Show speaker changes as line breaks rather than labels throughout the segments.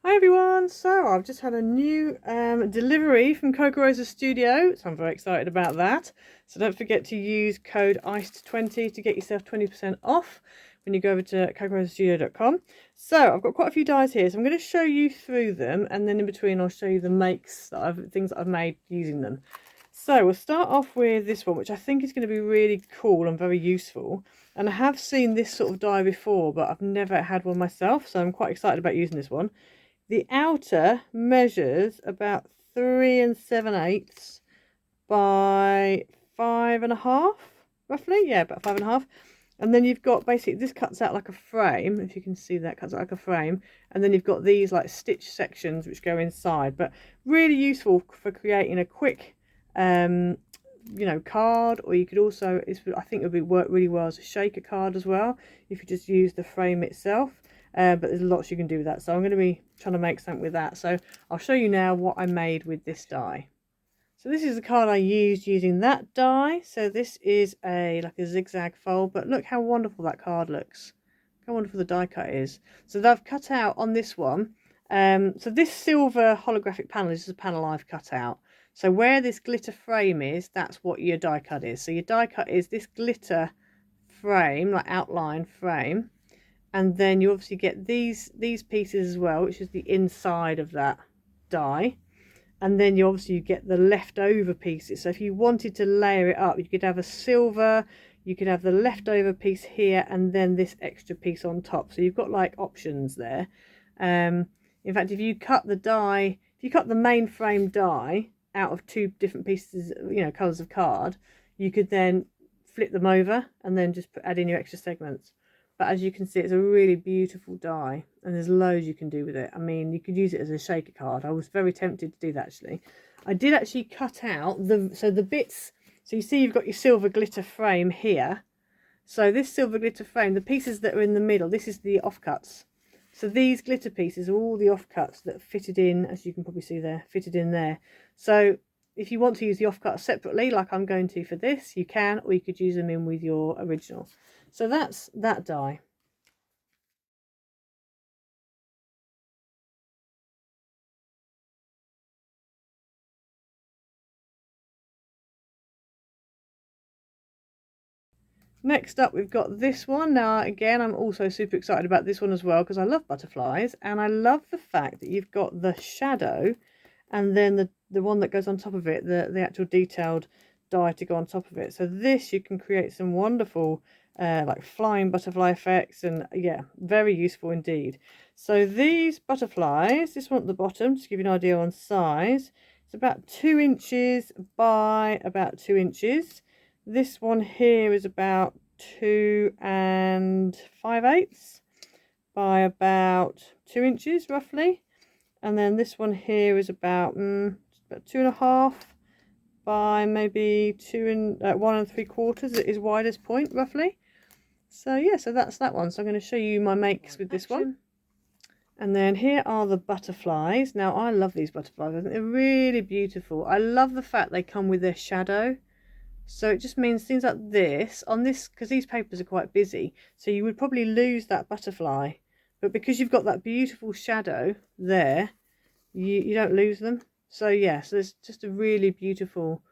Hi everyone, so I've just had a new delivery from Kokorosa Studio, so I'm very excited about that. So don't forget to use code ICED20 to get yourself 20% off when you go over to kokorosastudio.com. So I've got quite a few dies here, so I'm going to show you through them, and then in between I'll show you the makes, things that I've made using them. So we'll start off with this one, which I think is going to be really cool and very useful. And I have seen this sort of die before, but I've never had one myself, so I'm quite excited about using this one. The outer measures about 3 7/8 by 5.5, roughly. Yeah, about 5.5. And then you've got basically, this cuts out like a frame, if you can see that, cuts out like a frame. And then you've got these like stitch sections which go inside, but really useful for creating a quick, card. Or you could also, I think it would work really well as a shaker card as well, if you just use the frame itself. But there's lots you can do with that, so I'm going to be trying to make something with that. So I'll show you now what I made with this die. So this is the card I used using that die. So this is like a zigzag fold, but look how wonderful that card looks. Look how wonderful the die cut is. So they've cut out on this one. So this silver holographic panel is just a panel I've cut out. So where this glitter frame is, that's what your die cut is. So your die cut is this glitter frame, like outline frame. And then you obviously get these pieces as well, which is the inside of that die. And then you get the leftover pieces. So if you wanted to layer it up, you could have a silver, you could have the leftover piece here, and then this extra piece on top. So you've got like options there. In fact, if you cut the die, if you cut the main frame die out of two different pieces, colours of card, you could then flip them over and then just add in your extra segments. But as you can see, it's a really beautiful die, and there's loads you can do with it. I mean, you could use it as a shaker card. I was very tempted to do that, actually. I did actually cut out the bits. So you see you've got your silver glitter frame here. So this silver glitter frame, the pieces that are in the middle, this is the offcuts. So these glitter pieces are all the offcuts that fitted in, as you can probably see there, fitted in there. So if you want to use the offcuts separately, like I'm going to for this, you can, or you could use them in with your original. So that's that die. Next up, we've got this one. Now, again, I'm also super excited about this one as well, because I love butterflies, and I love the fact that you've got the shadow and then the one that goes on top of it, the actual detailed die to go on top of it. So this, you can create some wonderful like flying butterfly effects, and yeah, very useful indeed. So these butterflies, this one at the bottom, just to give you an idea on size, it's about 2 inches by about 2 inches. This one here is about 2 5/8 by about 2 inches roughly. And then this one here is about 2.5 by maybe 1 3/4 at its widest point roughly. So yeah, so that's that one. So I'm going to show you my makes with this one. And then here are the butterflies. Now I love these butterflies. I think they're really beautiful. I love the fact they come with their shadow. So it just means things like this, on this, because these papers are quite busy, so you would probably lose that butterfly. But because you've got that beautiful shadow there, you don't lose them. So yeah, so there's just a really beautiful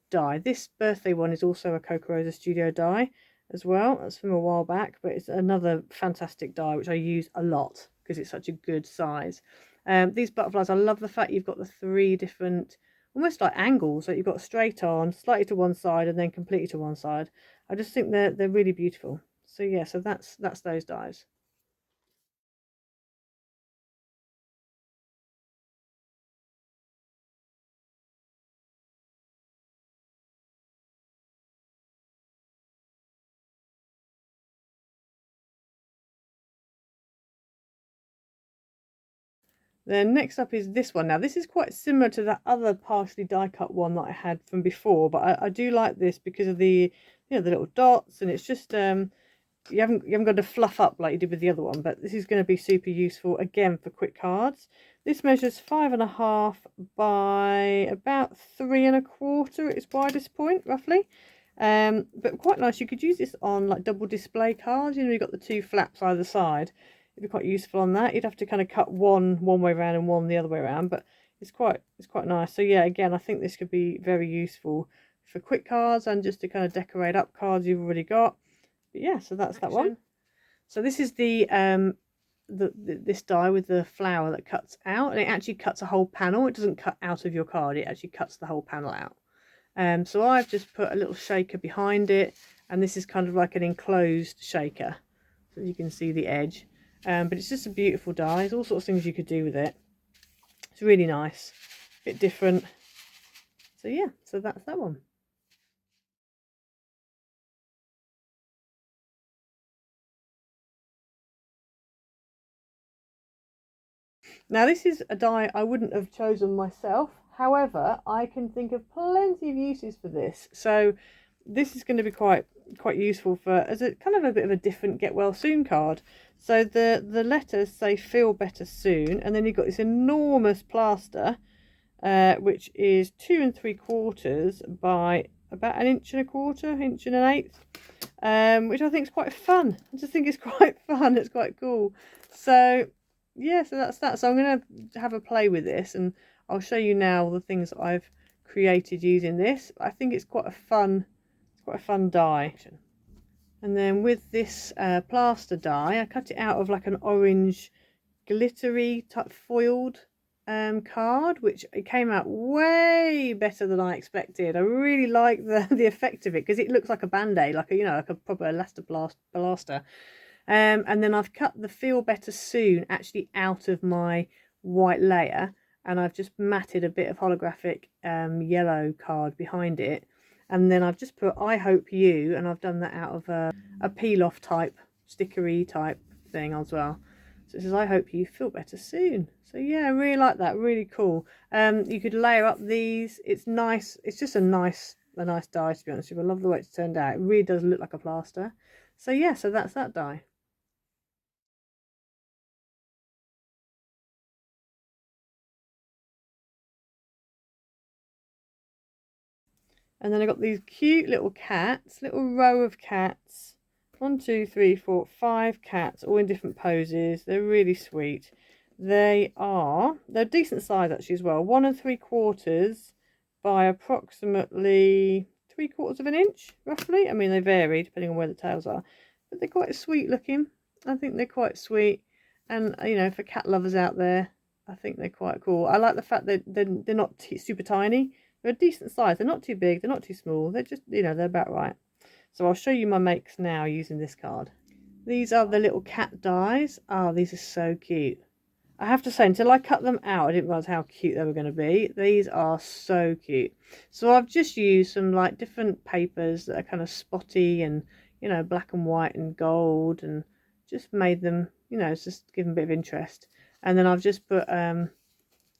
die. This birthday one is also a Kokorosa Studio die as well. That's from a while back, but it's another fantastic die which I use a lot because it's such a good size. These butterflies, I love the fact you've got the 3 different, almost like angles, like you've got straight on, slightly to one side, and then completely to one side. I just think they're really beautiful. So yeah, so that's those dies. Then next up is this one. Now this is quite similar to that other partially die cut one that I had from before, but I do like this because of the the little dots, and it's just you haven't got to fluff up like you did with the other one, but this is going to be super useful again for quick cards. This measures 5.5 by about 3.25 at its widest point roughly. But quite nice. You could use this on like double display cards. You've got the 2 flaps either side. it'd be quite useful on that. You'd have to kind of cut one way around and one the other way around, but it's quite nice. So yeah, again, I think this could be very useful for quick cards and just to kind of decorate up cards you've already got. But yeah, so that's that one. So this is the this die with the flower that cuts out, and it actually cuts a whole panel. It doesn't cut out of your card, it actually cuts the whole panel out. So I've just put a little shaker behind it, and this is kind of like an enclosed shaker, so you can see the edge. But it's just a beautiful die. There's all sorts of things you could do with it. It's really nice, a bit different. So yeah, so that's that one. Now this is a die I wouldn't have chosen myself. However, I can think of plenty of uses for this. So this is going to be quite useful for as a kind of a bit of a different get well soon card. So the letters say feel better soon, and then you've got this enormous plaster, which is 2 3/4 by about 1 1/4 inch, 1 1/8, which I think is quite fun. I just think it's quite fun. It's quite cool. So yeah, so that's that. So I'm going to have a play with this, and I'll show you now the things that I've created using this. I think it's quite a fun die. And then with this plaster die, I cut it out of like an orange glittery type foiled card, which it came out way better than I expected. I really like the effect of it, because it looks like a band-aid, like a, you know, like a proper elastoplaster. And then I've cut the feel better soon actually out of my white layer, and I've just matted a bit of holographic yellow card behind it, and then I've just put I hope you, and I've done that out of a peel off type stickery type thing as well. So it says I hope you feel better soon. So yeah, I really like that, really cool. You could layer up these. It's nice. It's just a nice die, to be honest with you. I love the way it's turned out. It really does look like a plaster. So yeah, so that's that die. And then I got these cute little cats, little row of cats. 1, 2, 3, 4, 5 cats, all in different poses. They're really sweet. They're decent size actually as well. 1 3/4 by approximately 3/4 of an inch, roughly. I mean, they vary depending on where the tails are, but they're quite sweet looking. I think they're quite sweet, and you know, for cat lovers out there, I think they're quite cool. I like the fact that they're not super tiny. They're a decent size. They're not too big. They're not too small. They're just, you know, they're about right. So I'll show you my makes now using this card. These are the little cat dies. Oh, these are so cute. I have to say, until I cut them out, I didn't realise how cute they were going to be. These are so cute. So I've just used some like different papers that are kind of spotty and, you know, black and white and gold, and just made them, you know, it's just give them a bit of interest. And then I've just put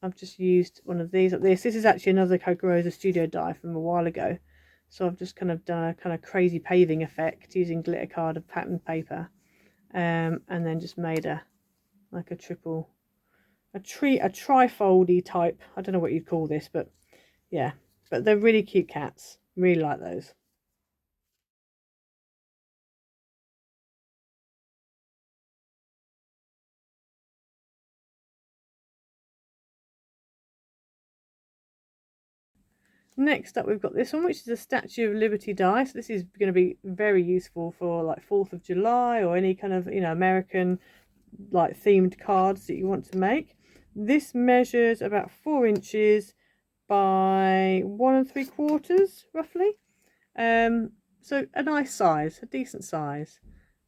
I've just used one of these up this. This is actually another Kokorosa studio die from a while ago. So I've just kind of done a kind of crazy paving effect using glitter card of patterned paper. And then just made a like a trifoldy type. I don't know what you'd call this, but yeah. But they're really cute cats. Really like those. Next up, we've got this one, which is a Statue of Liberty die. So this is going to be very useful for like 4th of July or any kind of, you know, American like themed cards that you want to make. This measures about 4 inches by 1 3/4 roughly. So a nice size, a decent size,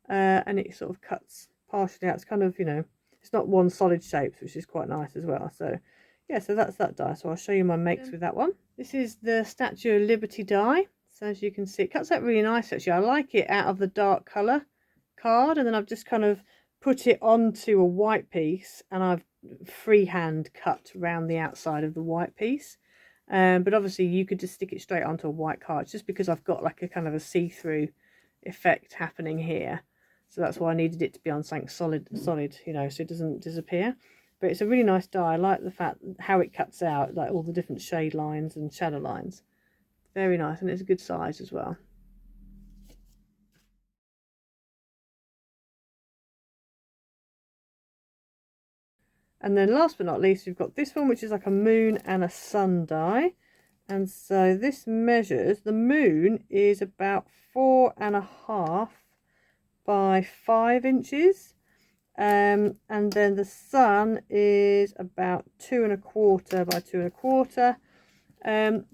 and it sort of cuts partially out. It's kind of, you know, it's not one solid shape, which is quite nice as well. So yeah, so that's that die. So I'll show you my makes with that one. This is the Statue of Liberty die. So as you can see, it cuts out really nice actually. I like it out of the dark colour card, and then I've just kind of put it onto a white piece, and I've freehand cut around the outside of the white piece. But obviously you could just stick it straight onto a white card, just because I've got like a kind of a see-through effect happening here. So that's why I needed it to be on something solid, you know, so it doesn't disappear. But it's a really nice die. I like the fact how it cuts out like all the different shade lines and shadow lines. Very nice, and it's a good size as well. And then last but not least, we've got this one, which is like a moon and a sun die. And so this measures, the moon is about 4.5 by 5 inches. And then the sun is about 2.25 by 2.25.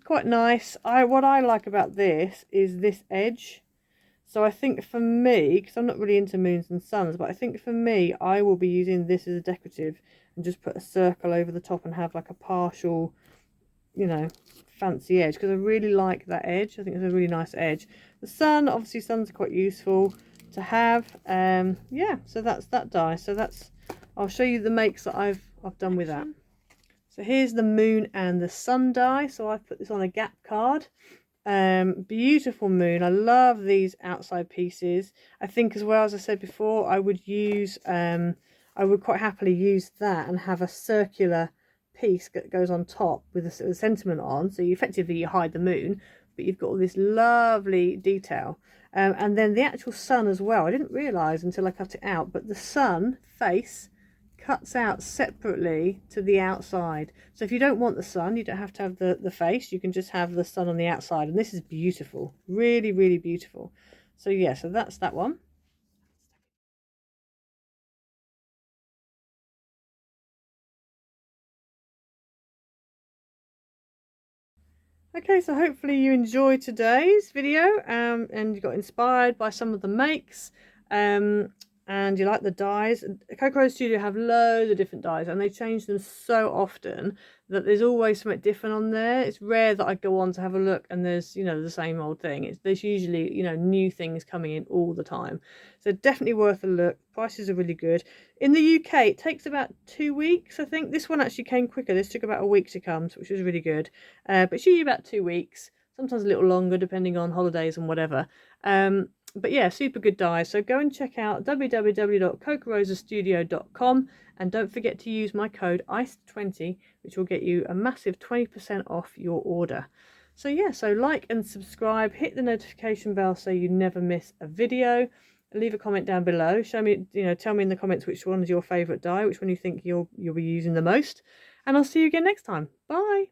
Quite nice. What I like about this is this edge. So I think for me, because I'm not really into moons and suns, but I think for me, I will be using this as a decorative and just put a circle over the top and have like a partial, you know, fancy edge, because I really like that edge. I think it's a really nice edge. The sun, obviously suns are quite useful to have. Yeah, so that's that die. So that's, I'll show you the makes that I've done with that. So here's the moon and the sun die. So I've put this on a gap card. Beautiful moon. I love these outside pieces. I think as well, as I said before, I would use I would quite happily use that and have a circular piece that goes on top with a sentiment on, so you effectively hide the moon, but you've got all this lovely detail. And then the actual sun as well, I didn't realise until I cut it out, but the sun face cuts out separately to the outside. So if you don't want the sun, you don't have to have the face, you can just have the sun on the outside, and this is beautiful, really, really beautiful. So yeah, so that's that one. Okay, so hopefully you enjoyed today's video and you got inspired by some of the makes and you like the dies. Kokorosa Studio have loads of different dies and they change them so often that there's always something different on there. It's rare that I go on to have a look and there's, you know, the same old thing. There's usually, you know, new things coming in all the time. So definitely worth a look. Prices are really good. In the UK, it takes about 2 weeks, I think. This one actually came quicker. This took about a week to come, which was really good. But it's usually about 2 weeks, sometimes a little longer depending on holidays and whatever. But yeah, super good dies. So go and check out www.kokorosastudio.com and don't forget to use my code ICE20, which will get you a massive 20% off your order. So yeah, so like and subscribe, hit the notification bell so you never miss a video. Leave a comment down below. Show me, you know, tell me in the comments which one is your favourite die, which one you think you'll be using the most. And I'll see you again next time. Bye.